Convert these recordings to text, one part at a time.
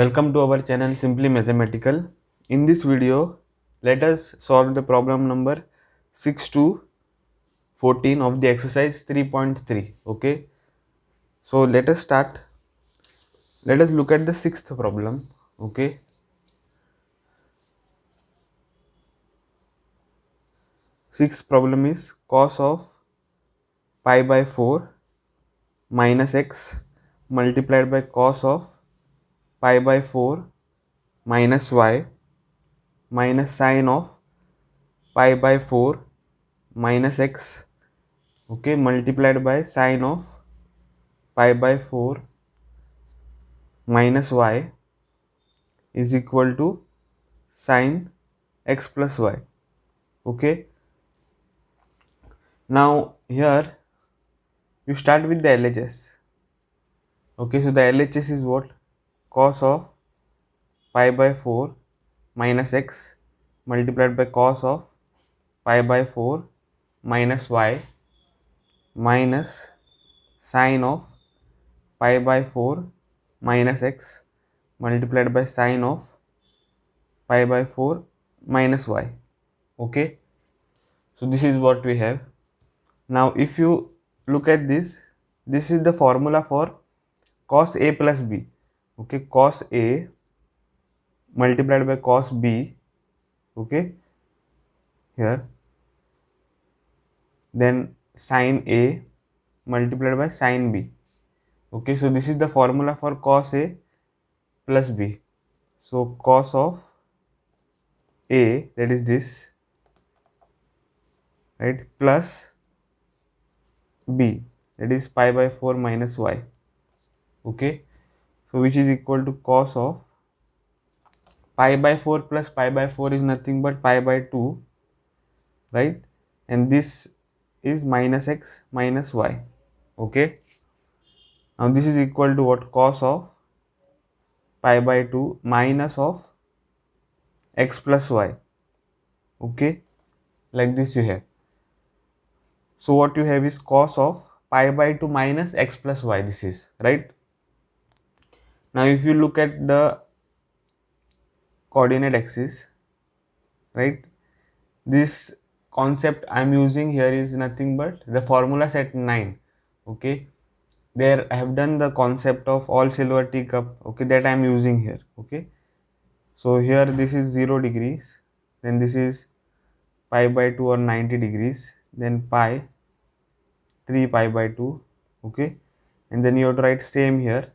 Welcome to our channel Simply Mathematical. In this video, let us solve the problem number 6 to 14 of the exercise 3.3. Okay, so let us start. Let us look at the sixth problem. Okay, sixth problem is cos of pi by 4 minus x multiplied by cos of pi by 4 minus y minus sine of pi by 4 minus x, okay, multiplied by sine of pi by 4 minus y is equal to sine x plus y. Okay, now here you start with the LHS. Okay, so the LHS is what? Cos of pi by 4 minus x multiplied by cos of pi by 4 minus y minus sine of pi by 4 minus x multiplied by sine of pi by 4 minus y. Okay, so this is what we have. Now if you look at this, this is the formula for cos a plus b. Okay, cos a multiplied by cos b, okay, here, then sin a multiplied by sin b. Okay, so this is the formula for cos a plus b. So cos of a, that is this, right, plus b, that is pi by 4 minus y. Okay, so which is equal to cos of pi by 4 plus pi by 4 is nothing but pi by 2, right, and this is minus x minus y. Okay, now this is equal to what? Cos of pi by 2 minus of x plus y. Okay, like this you have. So what you have is cos of pi by 2 minus x plus y, this is right. Now if you look at the coordinate axis, right, this concept I am using here is nothing but the formula set 9. Okay, there I have done the concept of all silver teacup, okay, that I am using here. Okay, so here this is 0 degrees, then this is pi by 2 or 90 degrees, then pi 3 pi by 2. Okay, and then you have to write same here,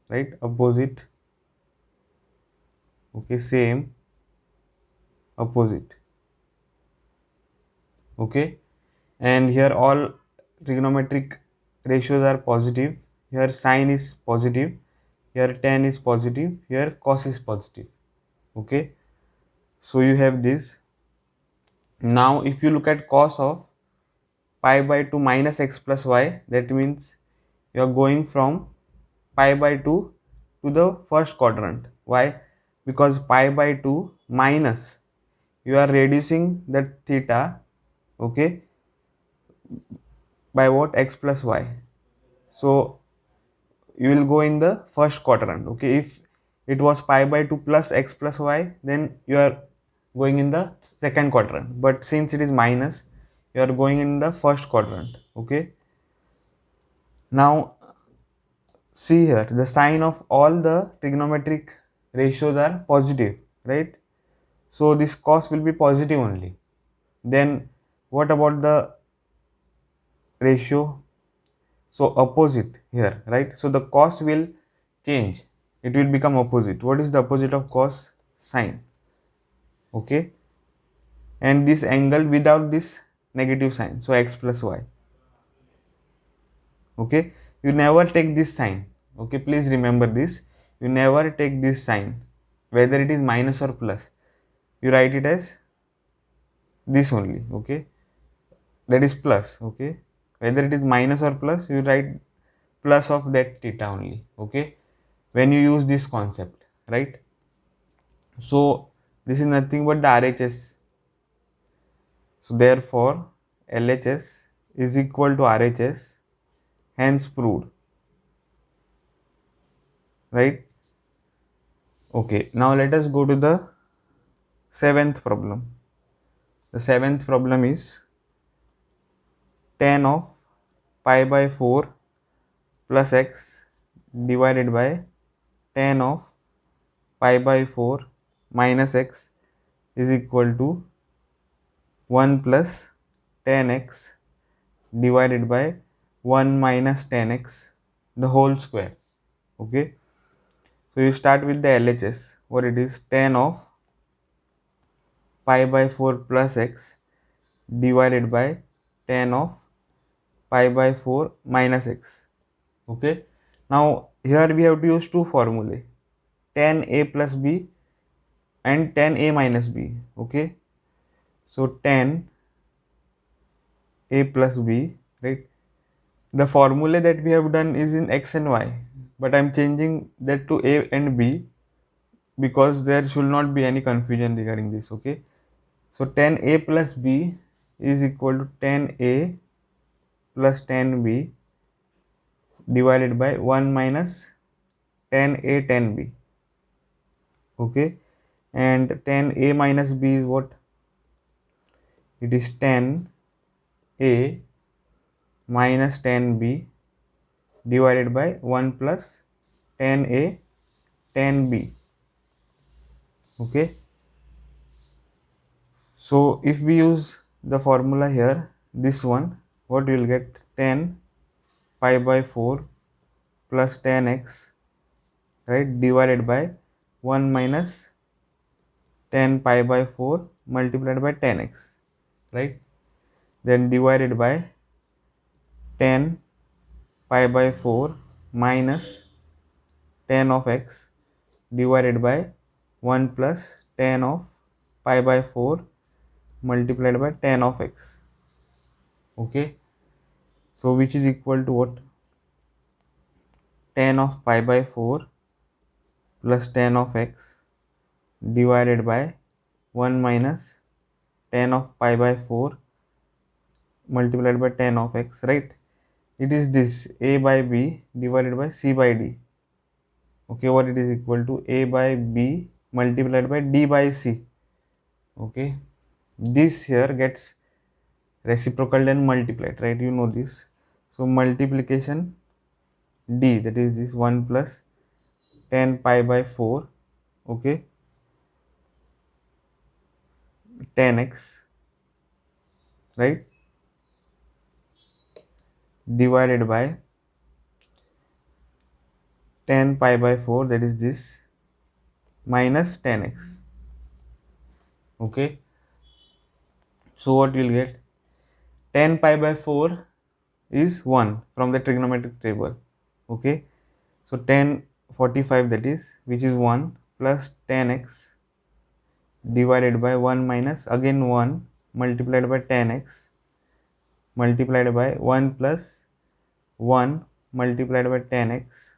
right, opposite. Okay, same, opposite. Okay, and here all trigonometric ratios are positive. Here sine is positive, here tan is positive, here cos is positive. Okay, so you have this. Now if you look at cos of pi by 2 minus x plus y, that means you are going from pi by 2 to the first quadrant. Why? Because pi by 2 minus, you are reducing the theta, okay, by what? X plus y. So you will go in the first quadrant. Okay, if it was pi by 2 plus x plus y, then you are going in the second quadrant, but since it is minus, you are going in the first quadrant. Okay, now see here, the sign of all the trigonometric ratios are positive, right? So this cos will be positive only. Then what about the ratio? So opposite here, right? So the cos will change, it will become opposite. What is the opposite of cos? Sine. Okay, and this angle without this negative sign, so x plus y. Okay, you never take this sign. Okay, please remember this, you never take this sign, whether it is minus or plus, you write it as this only. Okay, that is plus. Okay, whether it is minus or plus, you write plus of that theta only. Okay, when you use this concept, right? So this is nothing but the RHS. So therefore LHS is equal to RHS, hence proved, right? Okay, now let us go to the seventh problem. The seventh problem is tan of pi by 4 plus x divided by tan of pi by 4 minus x is equal to 1 plus tan x divided by 1 minus tan x the whole square. Okay, so you start with the LHS. What it is? Tan of pi by 4 plus x divided by tan of pi by 4 minus x. Okay, now here we have to use two formulae, tan a plus b and tan a minus b. Okay, so tan a plus b, right? The formula that we have done is in x and y, but I'm changing that to a and b because there should not be any confusion regarding this. Okay, so tan a plus b is equal to tan a plus tan b divided by 1 minus tan a tan b. Okay, and tan a minus b is what? It is tan a minus tan b divided by 1 plus tan a tan b. Okay, so if we use the formula here, this one, what you will get? Tan pi by 4 plus tan x, right, divided by 1 minus tan pi by 4 multiplied by tan x, right, then divided by tan pi by 4 minus tan of x divided by 1 plus tan of pi by 4 multiplied by tan of x. Okay, so which is equal to what? Tan of pi by 4 plus tan of x divided by 1 minus tan of pi by 4 multiplied by tan of x, right? It is this a by b divided by c by d. Okay, what it is equal to? A by b multiplied by d by c. Okay, this here gets reciprocal and multiplied, right? You know this. So multiplication d, that is this 1 plus tan pi by 4, okay, tan x, right, divided by tan pi by 4, that is this, minus tan x. Okay, so what you will get? Tan pi by 4 is 1 from the trigonometric table. Okay, so tan 45, that is, which is 1 plus tan x divided by 1 minus again 1 multiplied by tan x multiplied by 1 plus 1 multiplied by tan x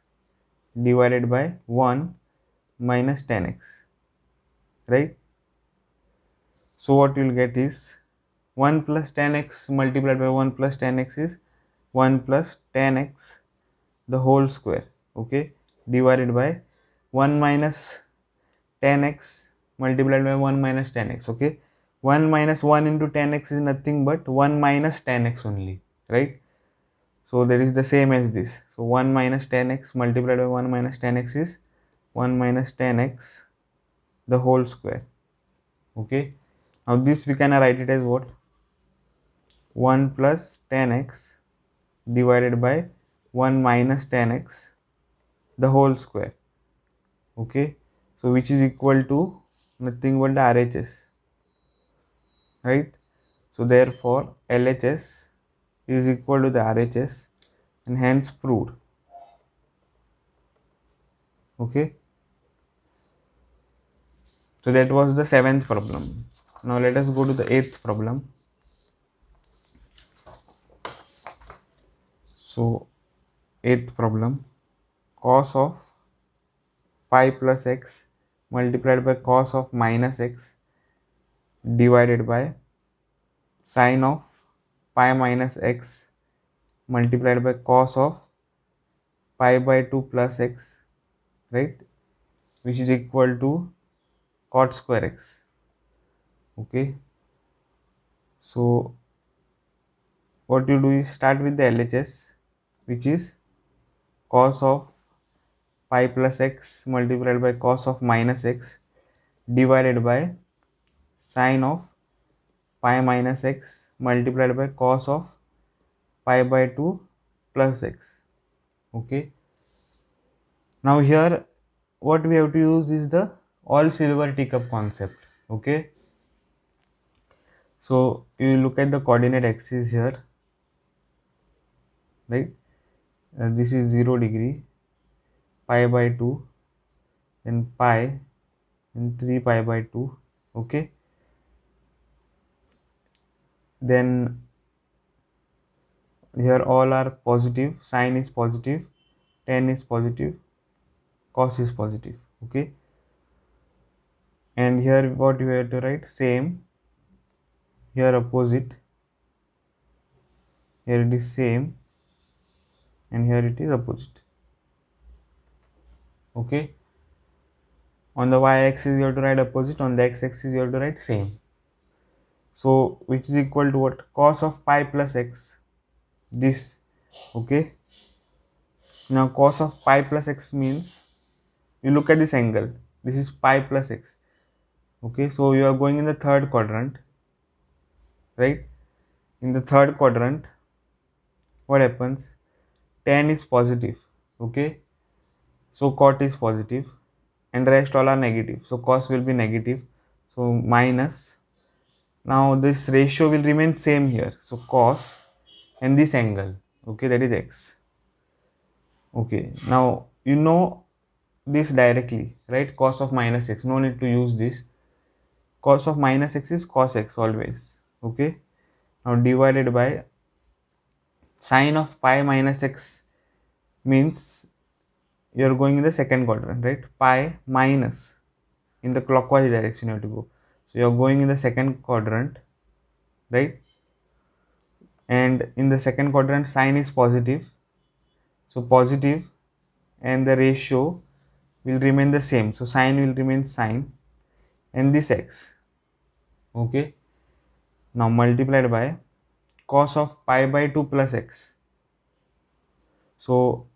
divided by 1 minus tan x, right? So what you will get is 1 plus tan x multiplied by 1 plus tan x is 1 plus tan x the whole square, okay, divided by 1 minus tan x multiplied by 1 minus tan x. Okay, 1 minus 1 into tan x is nothing but 1 minus tan x only, right? So that is the same as this. So 1 minus tan x multiplied by 1 minus tan x is 1 minus tan x the whole square. Okay, now this we can write it as what? 1 plus tan x divided by 1 minus tan x the whole square. Okay, so which is equal to nothing but the RHS, right? So therefore LHS is equal to the RHS and hence proved. Okay, so that was the seventh problem. Now let us go to the eighth problem. So eighth problem, cos of pi plus x multiplied by cos of minus x divided by sine of pi minus x multiplied by cos of pi by 2 plus x, right, which is equal to cot square x. Okay, so what you do is start with the LHS, which is cos of pi plus x multiplied by cos of minus x divided by sine of pi minus x multiplied by cos of pi by 2 plus x. Okay, now here what we have to use is the all silver teacup concept. Okay, so you look at the coordinate axis here, right? This is 0 degree, pi by 2, then pi, and 3 pi by 2. Okay, then here all are positive, sine is positive, tan is positive, cos is positive. Okay, and here what we have to write, same, here opposite, here it is same, and here it is opposite. Okay, on the y-axis you have to write opposite, on the x-axis you have to write same. So which is equal to what? Cos of pi plus x, this. Okay, now cos of pi plus x means, you look at this angle, this is pi plus x. Okay, so you are going in the third quadrant, right? In the third quadrant, what happens? Tan is positive. Okay, so cot is positive, and rest all are negative, so cos will be negative, so minus. Now this ratio will remain same here, so cos and this angle, okay, that is x. Okay, now you know this directly, right? Cos of minus x, no need to use this. Cos of minus x is cos x always. Okay, now divided by sine of pi minus x means you are going in the second quadrant, right? Pi minus, in the clockwise direction you have to go, so you are going in the second quadrant, right? And in the second quadrant sine is positive, so positive, and the ratio will remain the same, so sine will remain sine, and this x. Okay, now multiplied by cos of pi by 2 plus x. So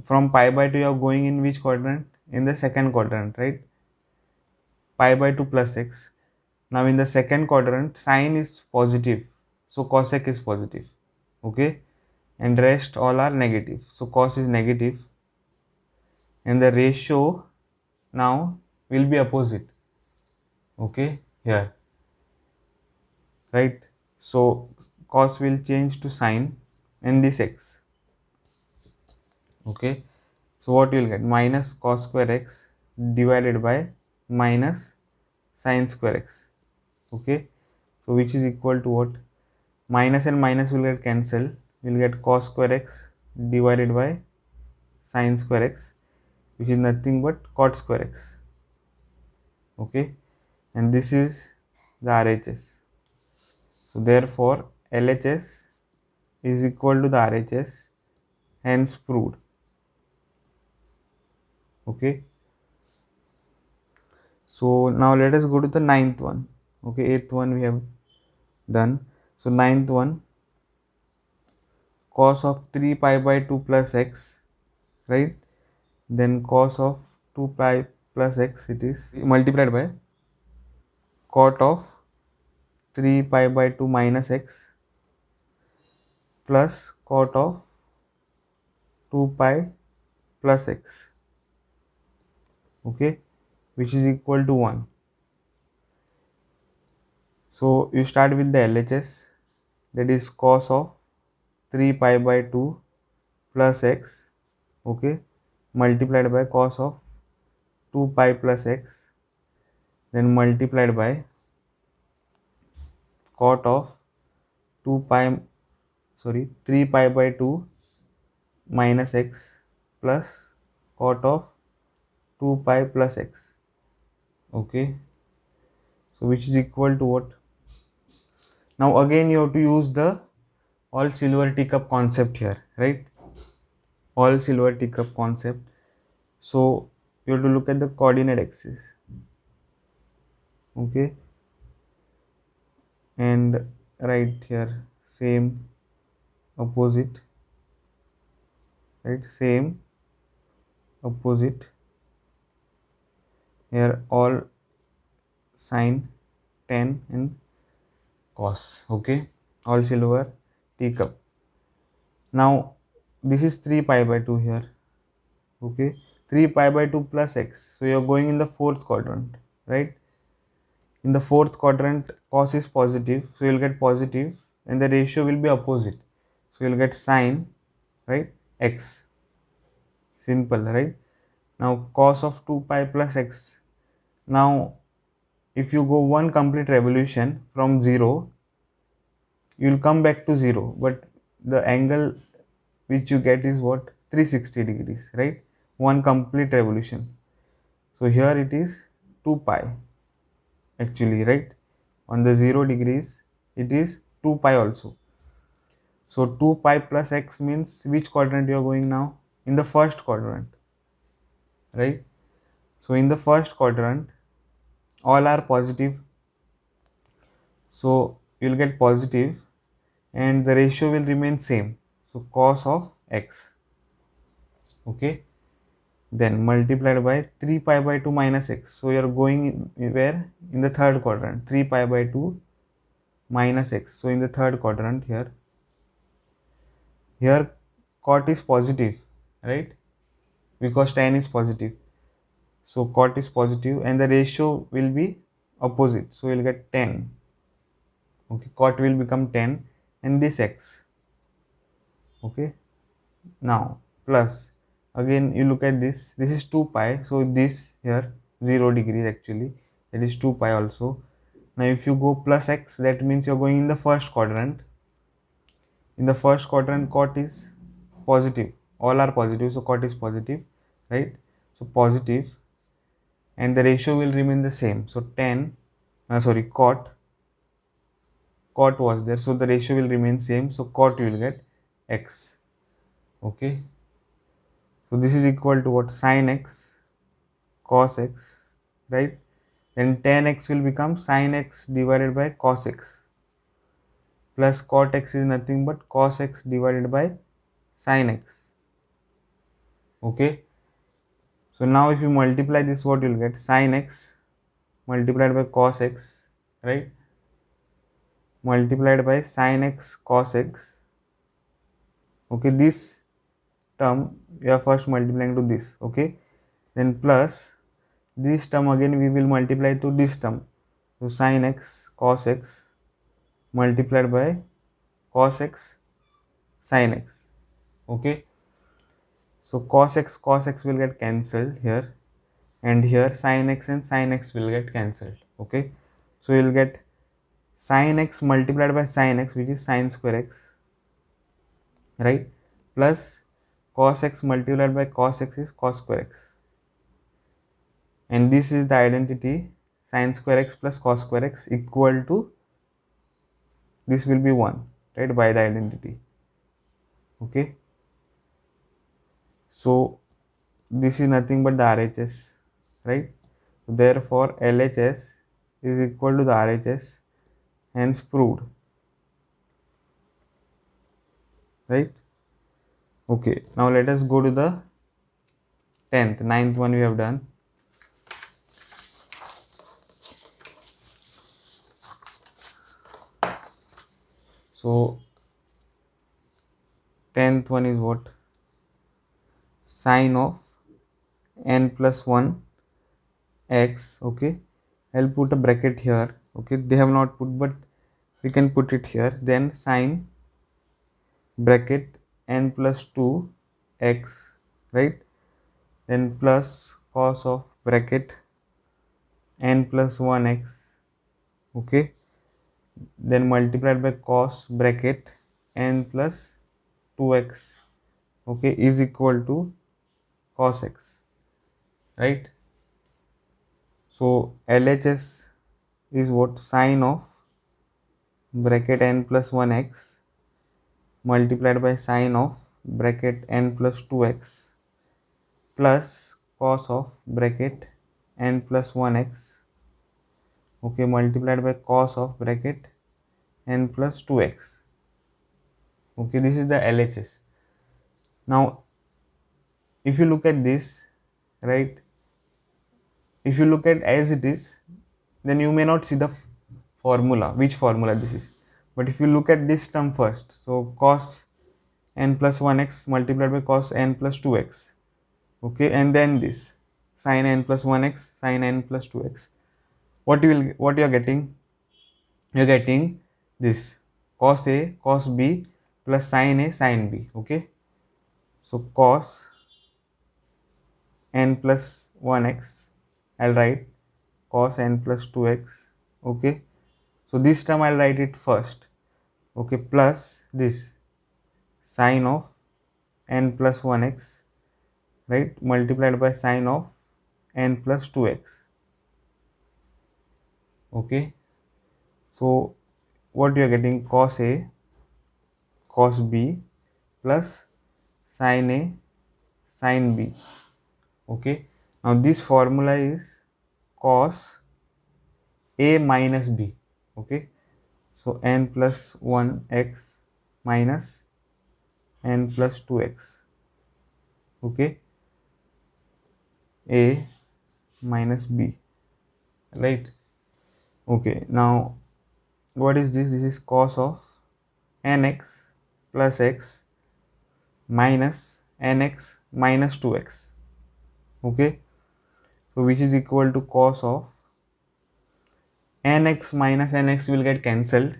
from pi by 2 you are going in which quadrant? In the second quadrant, right? Pi by 2 plus x. Now in the second quadrant sine is positive, so cosec is positive. Okay, and rest all are negative, so cos is negative, and the ratio now will be opposite. Okay, here, right? So cos will change to sine and this x. Okay, so what you will get? Minus cos square x divided by minus sine square x. Okay, so which is equal to what? Minus and minus will get cancelled, we will get cos square x divided by sine square x, which is nothing but cot square x. Okay, and this is the RHS. So therefore LHS is equal to the RHS, hence proved. Okay, so now let us go to the ninth one. Okay, eighth one we have done. So ninth one, cos of 3 pi by 2 plus x, right? Then cos of 2 pi plus x, it is multiplied by cot of 3 pi by 2 minus x plus cot of 2 pi plus x. Okay, which is equal to 1. So you start with the LHS, that is cos of 3 pi by 2 plus x, okay, multiplied by cos of 2 pi plus x, then multiplied by cot of 3 pi by 2 minus x plus cot of 2 pi plus x. Okay, so which is equal to what? Now again you have to use the all silver teacup concept here, right? All silver teacup concept. So you have to look at the coordinate axis. Okay, and right here same opposite, right, same opposite, here all sine, tan and cos. Okay, all silver teacup. Now this is 3 pi by 2 here. Okay, 3 pi by 2 plus x, so you're going in the fourth quadrant, right? In the fourth quadrant cos is positive, so you'll get positive, and the ratio will be opposite, so you'll get sine, right, x. Simple, right? Now cos of 2 pi plus x. Now if you go one complete revolution from 0, you will come back to 0, but the angle which you get is what, 360 degrees, right? One complete revolution. So here it is 2 pi actually, right? On the 0 degrees it is 2 pi also. So 2 pi plus x means which quadrant you are going now? In the first quadrant, right? So in the first quadrant all are positive, so you will get positive and the ratio will remain same, so cos of x. Okay, then multiplied by 3 pi by 2 minus x, so you are going where? In the third quadrant. 3 pi by 2 minus x, so in the third quadrant here cot is positive, right, because tan is positive, so cot is positive and the ratio will be opposite, so you'll get 10. Okay, cot will become 10 and this x. Okay, now plus again you look at this is 2 pi, so this here 0 degrees actually, that is 2 pi also. Now if you go plus x, that means you're going in the first quadrant. In the first quadrant cot is positive, all are positive, so cot is positive, right? So positive, and the ratio will remain the same, so 10 cot was there, so the ratio will remain same, so cot you will get x. Okay, so this is equal to what? Sin x cos x, right? Then tan x will become sin x divided by cos x, plus cot x is nothing but cos x divided by sin x. Okay, so now if you multiply this, what you will get? Sin x multiplied by cos x, right, multiplied by sin x cos x. Okay, this term we are first multiplying to this. Okay, then plus this term again we will multiply to this term, so sin x cos x multiplied by cos x sin x. Okay, so cos x will get cancelled here, and here sin x and sin x will get cancelled. Okay, so you will get sin x multiplied by sin x, which is sin square x, right, plus cos x multiplied by cos x is cos square x, and this is the identity, sin square x plus cos square x equal to, this will be 1, right, by the identity. Okay, so this is nothing but the RHS, right? Therefore LHS is equal to the RHS, hence proved, right? Okay, now let us go to the 10th, 9th one we have done. So 10th one is what? Sine of n plus 1 x. Okay, I'll put a bracket here. Okay, they have not put, but we can put it here. Then sine bracket n plus 2 x, right, then plus cos of bracket n plus 1 x. Okay, then multiplied by cos bracket n plus 2x, okay, is equal to cos x, right? So LHS is what? Sine of bracket n plus 1 x multiplied by sine of bracket n plus 2x plus cos of bracket n plus 1x, okay, multiplied by cos of bracket n plus 2x. Okay, this is the LHS. Now if you look at this, right, if you look at as it is, then you may not see the formula, which formula this is. But if you look at this term first, so cos n plus 1x multiplied by cos n plus 2x, okay, and then this sin n plus 1x sin n plus 2x, what you are getting, you're getting this cos a cos b plus sin a sin b. Okay, so cos n plus 1x, I'll write cos n plus 2x. Okay, so this term I'll write it first, okay, plus this sin of n plus 1x, right, multiplied by sin of n plus 2x. Okay, so what you are getting, cos a cos b plus sin a sin b. Okay, now this formula is cos a minus b. Okay, so n plus 1x minus n plus 2x. Okay, a minus b, right? Okay, now what is this? This is cos of nx plus x minus nx minus 2x. Okay, so which is equal to cos of nx minus nx will get cancelled,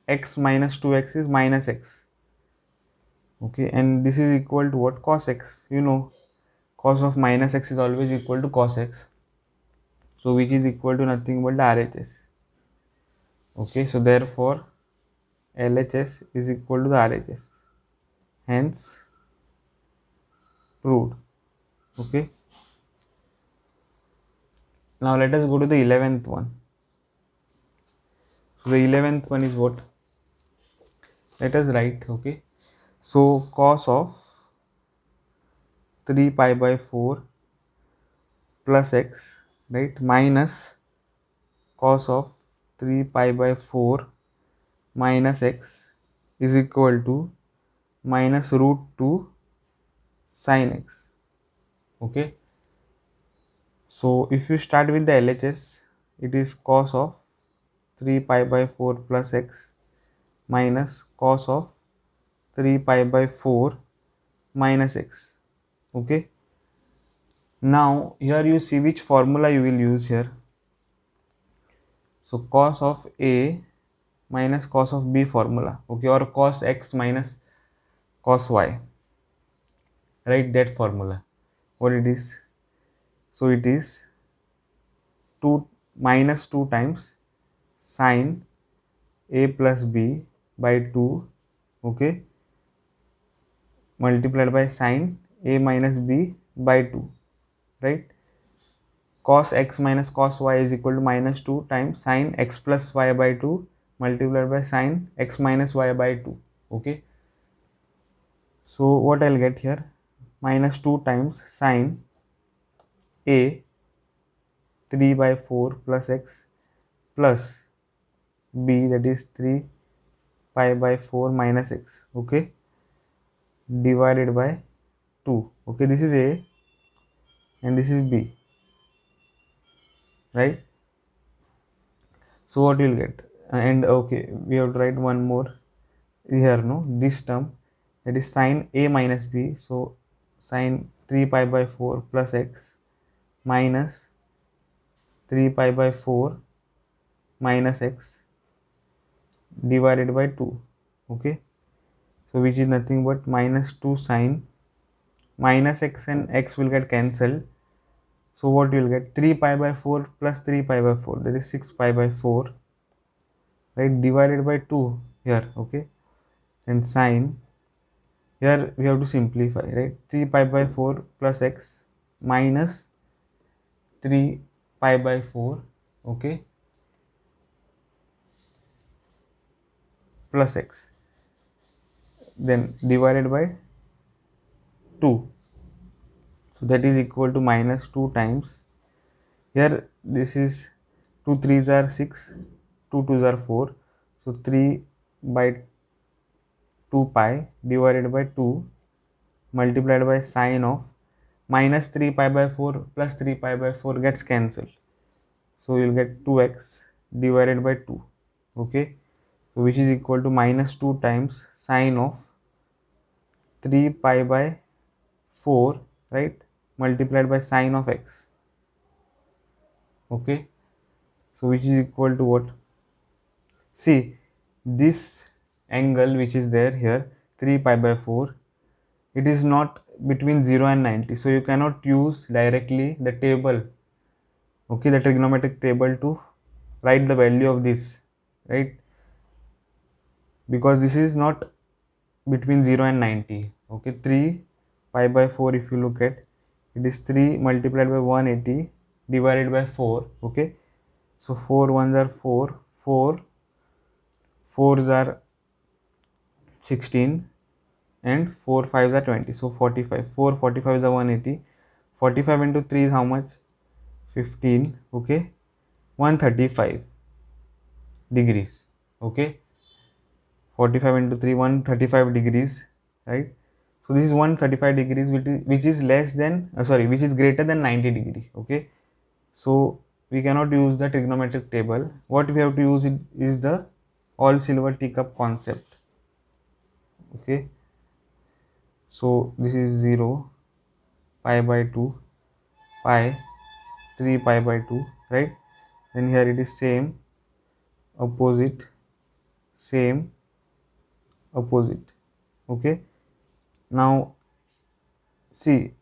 x minus 2x is minus x. Okay, and this is equal to what? Cos x. You know, cos of minus x is always equal to cos x, so which is equal to nothing but the RHS. Okay, so therefore LHS is equal to the RHS, hence proved. Okay, now let us go to the 11th one. So the 11th one is what? Let us write. Okay, so cos of 3 pi by 4 plus x, right, minus cos of 3 pi by 4 minus x is equal to minus root 2 sin x. Okay, so if you start with the LHS, it is cos of 3 pi by 4 plus x minus cos of 3 pi by 4 minus x. Okay, now here you see which formula you will use here. So cos of a minus cos of b formula, okay, or cos x minus cos y, right, that formula, what it is? So it is 2 minus 2 times sin a plus b by 2, okay, multiplied by sin a minus b by 2, right. Cos x minus cos y is equal to minus 2 times sin x plus y by 2 multiplied by sin x minus y by 2. Okay, so what I'll get here, minus 2 times sin a 3 by 4 plus x plus b, that is 3 pi by 4 minus x, okay, divided by 2. Okay, this is a and this is b, right. So what you'll get, and okay, we have to write one more here, no, this term, that is sin a minus b, so sin 3 pi by 4 plus x minus 3 pi by 4 minus x divided by 2. Okay, so which is nothing but minus 2 sin, minus x and x will get cancelled, so what you will get, 3 pi by 4 plus 3 pi by 4, that is 6 pi by 4, right, divided by 2 here. Okay, and sin, here we have to simplify, right, 3 pi by 4 plus x minus 3 pi by 4, okay, plus x, then divided by 2. So that is equal to minus 2 times, here this is 2 3s are 6, 2 2s are 4, so 3 by 2 pi divided by 2 multiplied by sine of minus 3 pi by 4 plus 3 pi by 4 gets cancelled. So you'll get 2x divided by 2. Okay. So which is equal to minus 2 times sine of 3 pi by 4, right, multiplied by sine of x. Okay. So which is equal to what? See, this angle which is there here, 3 pi by 4, it is not between 0 and 90. So you cannot use directly the table, okay, the trigonometric table to write the value of this, right, because this is not between 0 and 90. Okay, 3 pi by 4, if you look at, it is 3 multiplied by 180 divided by 4. Okay, so 4 ones are 4, 4 4s are 16, and 4 5s are 20, so 45. 4 45 is a 180. 45 into 3 is how much? 15. Okay, 135 degrees. Okay, 45 into 3, 135 degrees, right? So this is 135 degrees, which is less than which is greater than 90 degree. Okay, so we cannot use the trigonometric table. What we have to use is the all silver teacup concept. Okay, so this is 0, pi by 2, pi, 3 pi by 2, right? Then here it is same, opposite, same, opposite. Okay, now see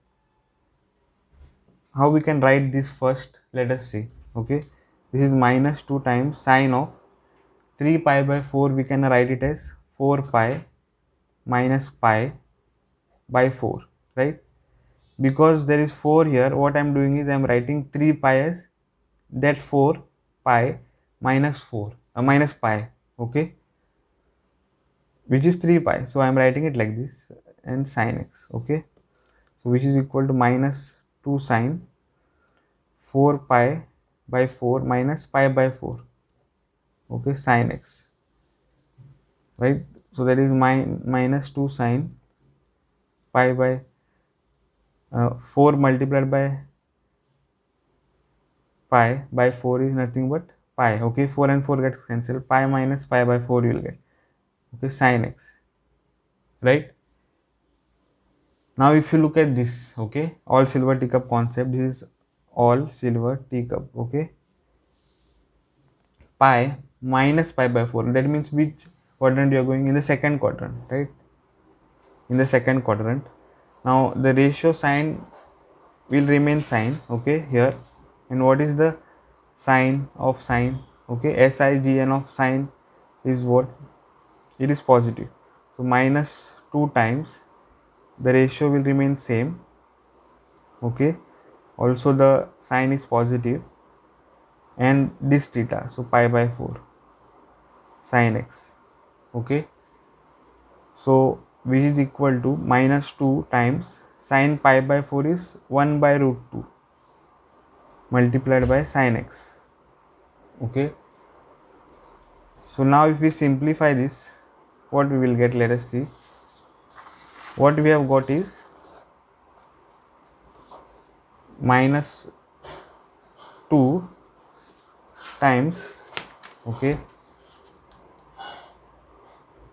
how we can write this first. Let us see. Okay, this is minus 2 times sine of 3 pi by 4, we can write it as 4 pi minus pi by 4, right? Because there is 4 here, what I am doing is I am writing 3 pi as that 4 pi minus 4 minus pi. Okay, which is 3 pi, so I am writing it like this, and sine x. Okay, so which is equal to minus 2 sine 4 pi by 4 minus pi by 4. Okay, sine x, right? So that is minus 2 sine pi by 4 multiplied by 4 is nothing but pi. Okay, 4 and 4 gets cancelled, pi minus pi by 4 you will get. Okay, sine x, right? Now if you look at this, okay, all silver teacup concept, this is all silver teacup. Okay, pi minus pi by 4, that means which quadrant you are going? In the second quadrant, right? In the second quadrant. Now the ratio sign will remain sine, okay, here. And what is the sign of sine? Okay, SIGN of sine is what? It is positive. So minus 2 times, the ratio will remain same. Okay, also the sign is positive, and this theta, so pi by 4 sine x. Okay, so which is equal to minus 2 times sine pi by 4 is 1 by root 2 multiplied by sine x. Okay, so now if we simplify this, what we will get? Let us see. What we have got is minus 2 times, okay,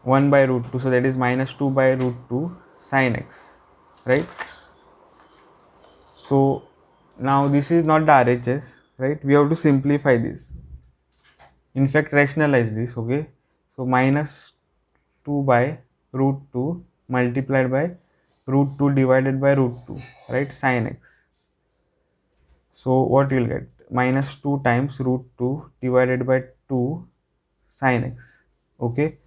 1 by root 2, so that is minus 2 by root 2 sine x, right? So now this is not the RHS, right? We have to simplify this, in fact rationalize this. Okay, so minus 2 by root 2 multiplied by root 2 divided by root 2, right, sine x. So what you will get? Minus 2 times root 2 divided by 2 sine x. Okay,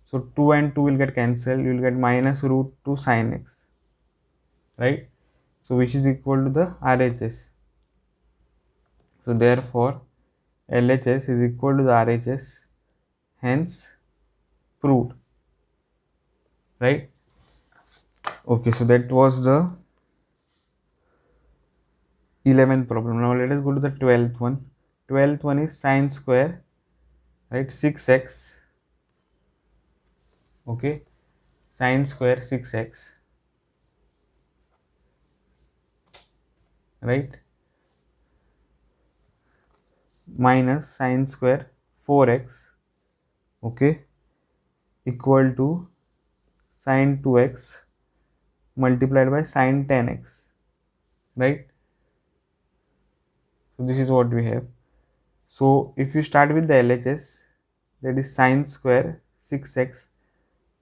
so 2 and 2 will get cancelled, you will get minus root 2 sine x, right? So which is equal to the RHS. So therefore LHS is equal to the RHS, hence proved, right? Okay, so that was the 11th problem. Now let us go to the 12th one. 12th one is sine square, right, 6x, okay, sine square 6x, right, minus sine square 4x, okay, equal to sine 2x multiplied by sine 10x, right. So this is what we have. So if you start with the LHS, that is sine square 6x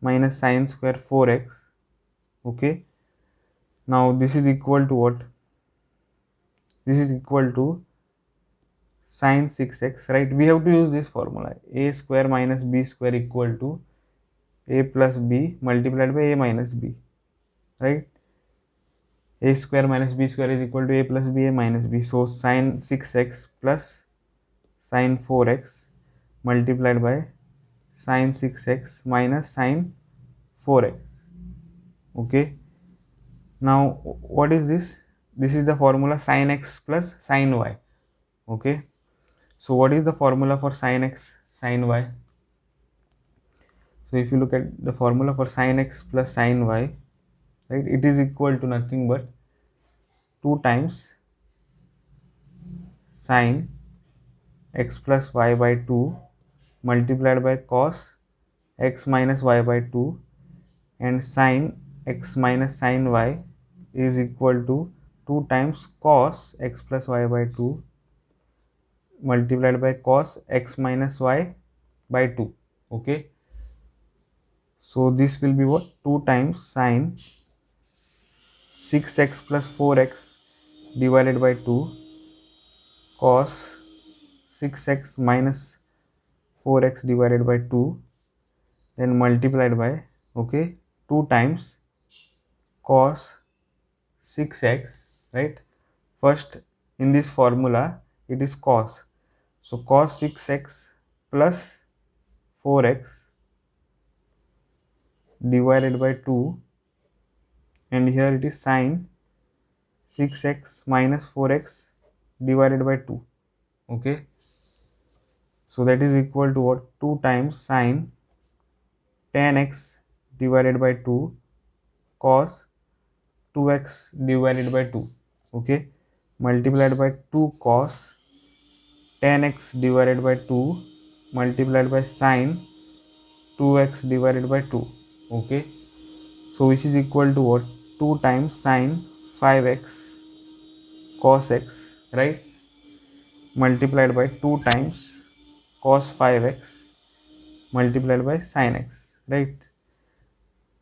minus sine square 4x, okay. Now this is equal to what? This is equal to sine 6x, right. We have to use this formula, a square minus b square equal to a plus b multiplied by a minus b, right. A square minus b square is equal to a plus b, a minus b. So sine 6x plus sine 4x multiplied by sine 6x minus sine 4x, okay. Now what is this? This is the formula sine x plus sine y, okay. So what is the formula for sine x sine y? So if you look at the formula for sine x plus sine y, right, it is equal to nothing but 2 times sine x plus y by 2 multiplied by cos x minus y by 2, and sine x minus sine y is equal to 2 times cos x plus y by 2 multiplied by cos x minus y by 2, okay. So this will be what? 2 times sine 6x plus 4x divided by 2 cos 6x minus 4x divided by 2, then multiplied by, okay, 2 times cos 6x, right. First in this formula it is cos, so cos 6x plus 4x divided by 2, and here it is sine 6x minus 4x divided by 2, okay. So that is equal to what? 2 times sine 10x divided by 2 cos 2x divided by 2, okay, multiplied by 2 cos 10x divided by 2 multiplied by sine 2x divided by 2, okay. So which is equal to what? 2 times sine 5x cos x, right, multiplied by 2 times cos 5x multiplied by sin x, right.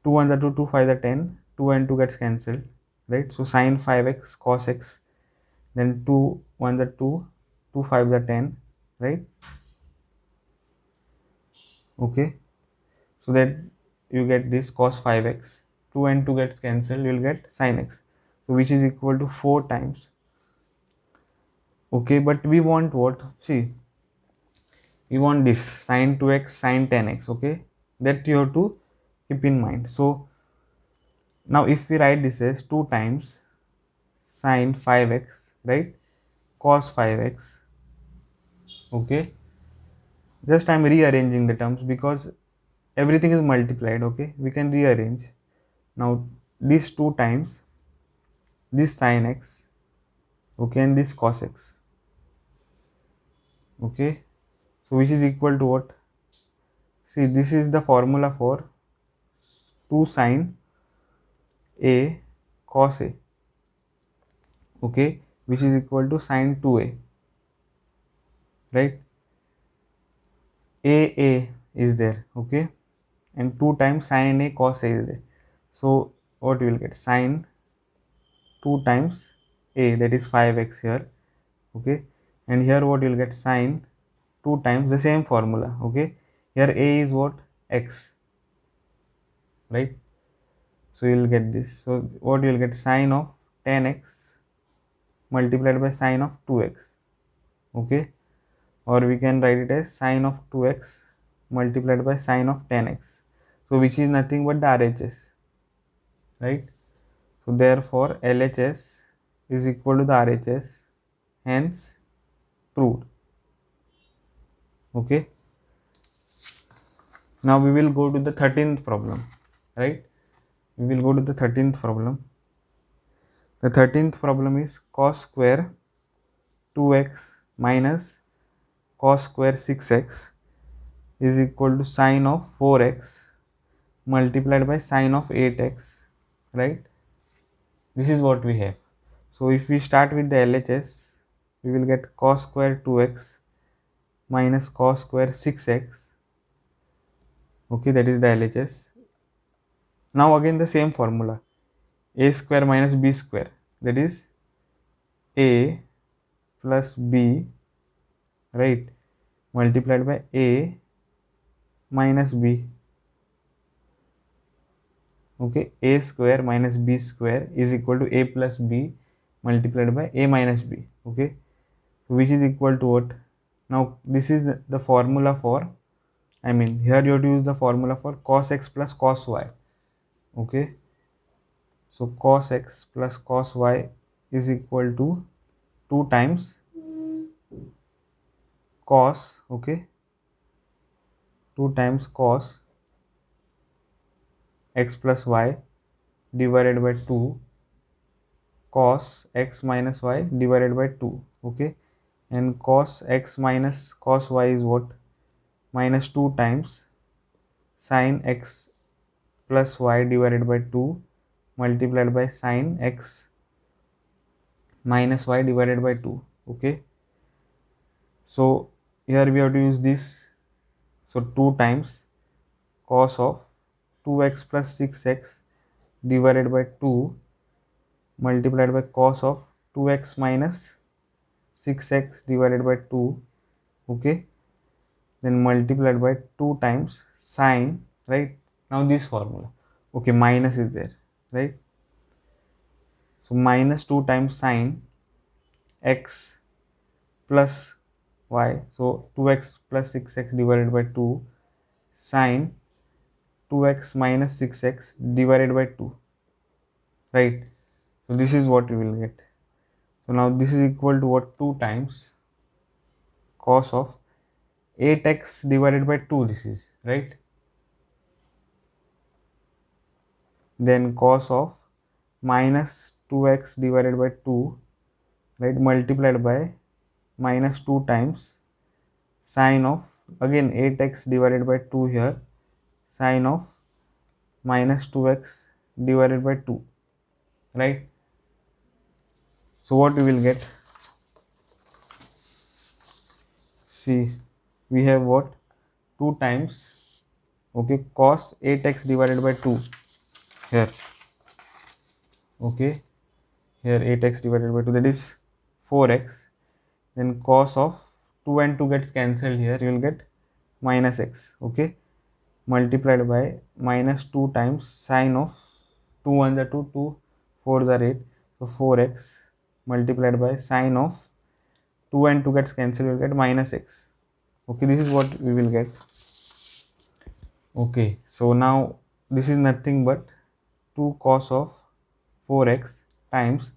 2 1 the 2, 2 5 the 10, 2 and 2 gets cancelled, right. So sin 5x cos x, then 2 1 the 2, 2 5 the 10, right, okay. So that you get this cos 5x, 2 and 2 gets cancelled, you will get sin x, so which is equal to 4 times, okay. But we want what? See, we want this sin 2x sin 10x, okay, that you have to keep in mind. So now if we write this as 2 times sin 5x, right, cos 5x, okay, just I am rearranging the terms because everything is multiplied, okay, we can rearrange. Now these 2 times this sin x, okay, and this cos x, okay, so which is equal to what? See, this is the formula for 2 sin a cos a, okay, which is equal to sin 2a, right. A is there, okay, and 2 times sin a cos a is there. So what you will get? Sin 2 times a, that is 5x here, okay, and here what you will get? Sin 2 times the same formula, okay, here a is what? X, right. So you will get this. So what you will get? Sin of 10x multiplied by sin of 2x, okay, or we can write it as sin of 2x multiplied by sin of 10x, so which is nothing but the RHS, right. So therefore LHS is equal to the RHS, hence proved. Okay, now we will go to the 13th problem, right? We will go to the 13th problem. The 13th problem is cos square 2x minus cos square 6x is equal to sine of 4x multiplied by sine of 8x, right? This is what we have. So if we start with the LHS, we will get cos square 2x minus cos square 6x. Okay, that is the LHS. Now again the same formula, a square minus b square, that is a plus b, right, multiplied by a minus b. Okay, a square minus b square is equal to a plus b multiplied by a minus b. Okay, which is equal to what? Now this is the formula for, I mean here you have to use the formula for cos x plus cos y. Okay, so cos x plus cos y is equal to 2 times cos, okay, 2 times cos x plus y divided by 2 cos x minus y divided by 2. Okay, and cos x minus cos y is what? Minus 2 times sin x plus y divided by 2 multiplied by sin x minus y divided by 2. Okay, so here we have to use this. So 2 times cos of 2x plus 6x divided by 2 multiplied by cos of 2x minus 6x divided by 2. Okay, then multiplied by 2 times sine, right? Now this formula, okay, minus is there, right? So minus 2 times sine x plus y, so 2x plus 6x divided by 2 sine 2x minus 6x divided by 2, right? So this is what we will get. So now this is equal to what? 2 times cos of 8x divided by 2, this is, right? Then cos of minus 2x divided by 2, right, multiplied by minus 2 times sine of, again 8x divided by 2 here, sine of minus 2x divided by 2, right? So what we will get? See, we have what? 2 times, okay, cos 8x divided by 2 here. Okay, here 8x divided by 2, that is 4x. Then cos of 2 and 2 gets cancelled here, you will get minus x. Okay, multiplied by minus 2 times sine of 2 1 the 2, 2 4 the 8, so 4x multiplied by sine of 2 and 2 gets cancelled, you will get minus x. Okay, this is what we will get. Okay, so now this is nothing but 2 cos of 4x times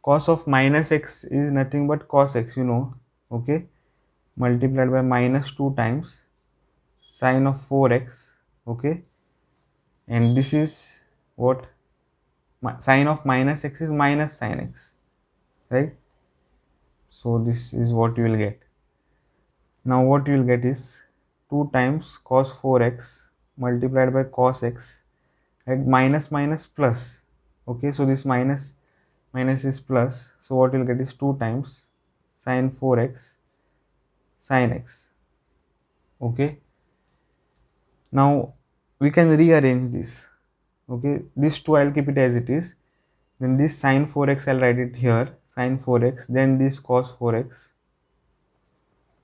cos of minus x is nothing but cos x, you know. Okay, multiplied by minus 2 times sine of 4x. Okay, and this is what? Sine of minus x is minus sine x, right? So this is what you will get. Now what you will get is 2 times cos 4x multiplied by cos x, right? Minus minus plus. Okay, so this minus minus is plus, so what you will get is 2 times sine 4x sine x. Okay, now we can rearrange this. Okay, this 2 I will keep it as it is, then this sine 4x I will write it here, sine 4x, then this cos 4x.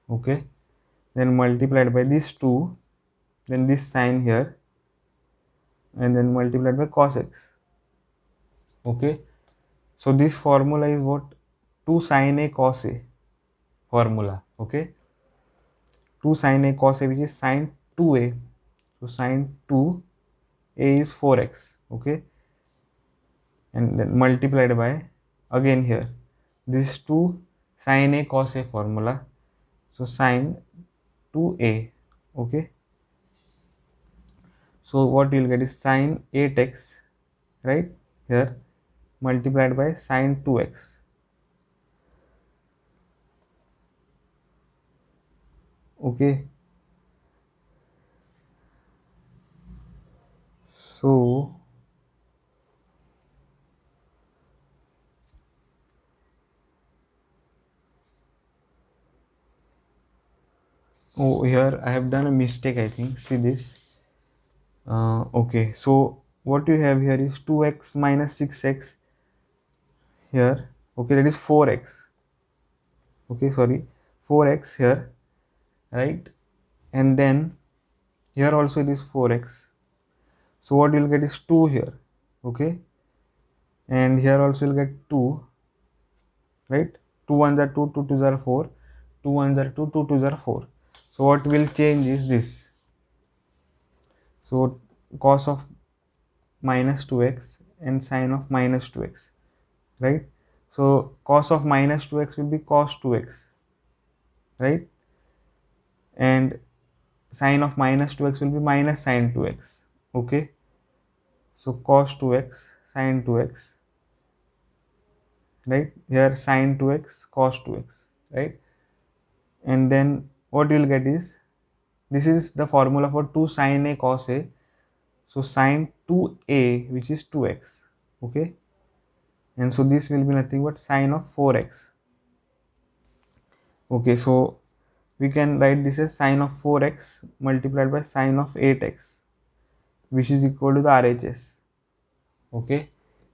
Okay, then multiplied by this 2, then this sine here, and then multiplied by cos x. Okay, so this formula is what? 2 sine a cos a formula. Okay, 2 sine a cos a, which is sine 2a. So sine 2a is 4x. Okay, and then multiplied by again here, this is 2 sin A cos A formula. So sin 2A, okay. So what you will get is sin 8x, right, here, multiplied by sin 2x. Okay. So oh, here I have done a mistake, I think. See this. Okay, so what you have here is 2x minus 6x here. Okay, that is 4x. Okay, sorry, 4x here, right? And then here also it is 4x. So what you will get is 2 here. Okay, and here also you will get 2, right? 2 1s are 2, 2 2s are 4, 2 1s are 2, 2 2s are 4. So what will change is this. So cos of minus 2x and sine of minus 2x, right? So cos of minus 2x will be cos 2x, right? And sine of minus 2x will be minus sine 2x, okay? So cos 2x, sine 2x, right? Here sine 2x, cos 2x, right? And then what you will get is, this is the formula for 2 sin A cos A. So sine 2A, which is 2x, okay? And so this will be nothing but sine of 4x. Okay, so we can write this as sine of 4x multiplied by sine of 8x, which is equal to the RHS. Okay,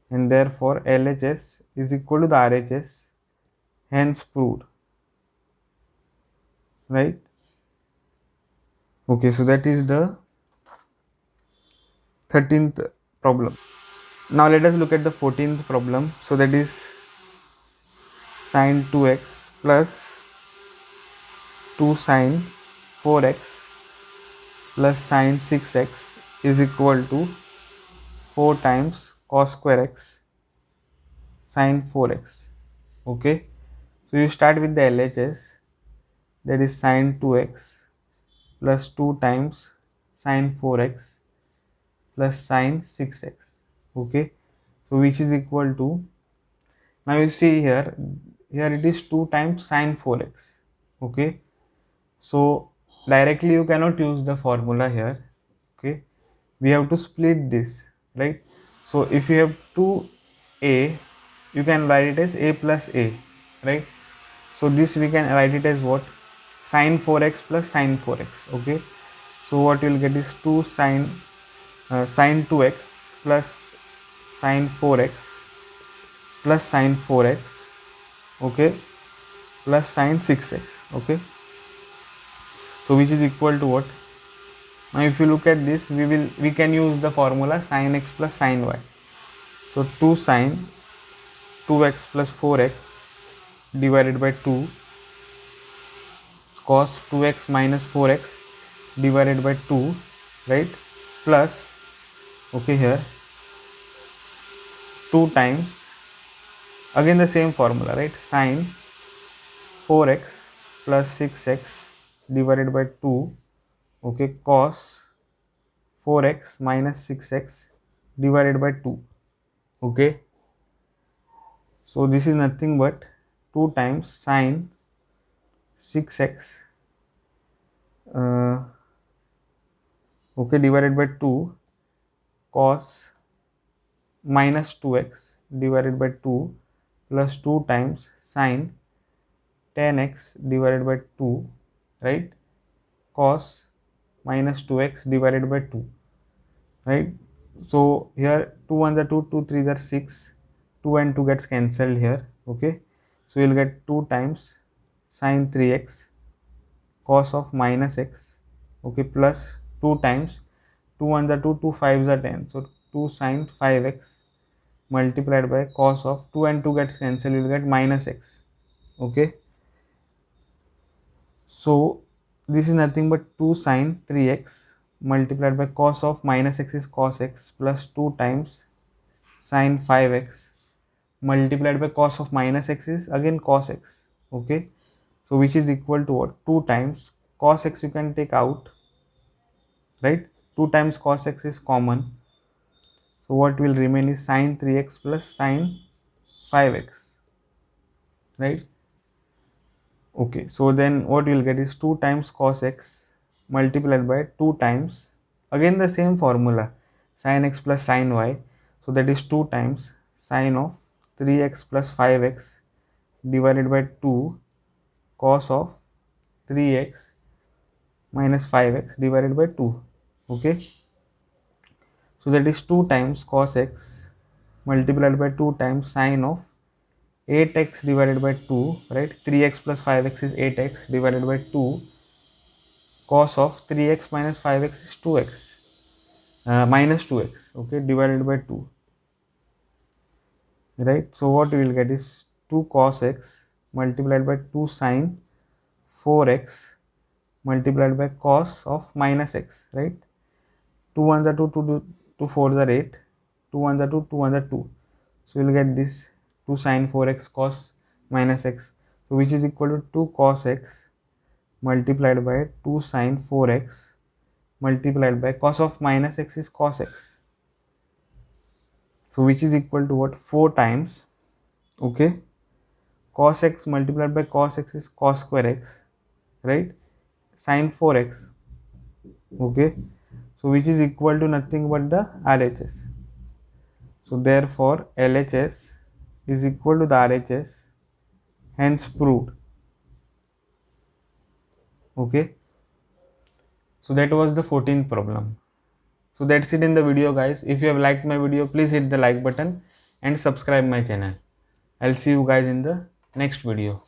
and therefore LHS is equal to the RHS, hence proved, right? Okay, so that is the 13th problem. Now let us look at the 14th problem. So that is sine 2x plus 2 sine 4x plus sine 6x is equal to 4 times cos square x sine 4x. Okay, so you start with the LHS, that is sine 2x plus 2 times sine 4x plus sine 6x. Okay, so which is equal to, now you see here it is 2 times sine 4x. Okay, so directly you cannot use the formula here. Okay, we have to split this, right? So if you have 2a, you can write it as a plus a, right? So this we can write it as what, sine 4x plus sine 4x. Okay, so what you will get is 2 sine 2x plus sine 4x plus sine 4x, okay, plus sine 6x. Okay, so which is equal to what, now if you look at this, we can use the formula sine x plus sine y. So 2 sine 2x plus 4x divided by 2 cos 2x minus 4x divided by 2, right, plus, okay, here 2 times, again the same formula, right, sine 4x plus 6x divided by 2, okay, cos 4x minus 6x divided by 2. Okay, so this is nothing but 2 times sine 6x okay, divided by 2 cos minus 2x divided by 2 plus 2 times sine 10x divided by 2, right, cos minus 2x divided by 2, right? So here 2 1s are 2, 2 3s are 6, 2 and 2 gets cancelled here. Okay, so you'll get 2 times sine 3x cos of minus x, okay, plus 2 times 2 1s are 2, 2 5s are 10, so 2 sine 5x multiplied by cos of 2 and 2 gets cancelled, you will get minus x. Okay, so this is nothing but 2 sine 3x multiplied by cos of minus x is cos x plus 2 times sine 5x multiplied by cos of minus x is again cos x. Okay, so which is equal to what? 2 times cos x you can take out, right? 2 times cos x is common, so what will remain is sin 3x plus sin 5x, right? Okay, so then what you will get is 2 times cos x multiplied by 2 times, again the same formula, sin x plus sin y, so that is 2 times sin of 3x plus 5x divided by 2 cos of 3x minus 5x divided by 2. Okay, so that is 2 times cos x multiplied by 2 times sin of 8x divided by 2, right? 3x plus 5x is 8x divided by 2 cos of 3x minus 5x is 2x, minus 2x, okay, divided by 2, right? So what we will get is 2 cos x multiplied by 2 sin 4x multiplied by cos of minus x, right? 2 ones are 2, 2 4s are 8, 2 ones are 2, 2 ones are 2, so we will get this 2 sin 4x cos minus x, so which is equal to 2 cos x multiplied by 2 sin 4x multiplied by cos of minus x is cos x, so which is equal to what? 4 times, okay, cos x multiplied by cos x is cos square x, right, sin 4x, okay, so which is equal to nothing but the RHS. So therefore LHS is equal to the RHS, hence proved. Okay, so that was the 14th problem. So that's it in the video, guys. If you have liked my video, please hit the like button and subscribe my channel. I'll see you guys in the next video.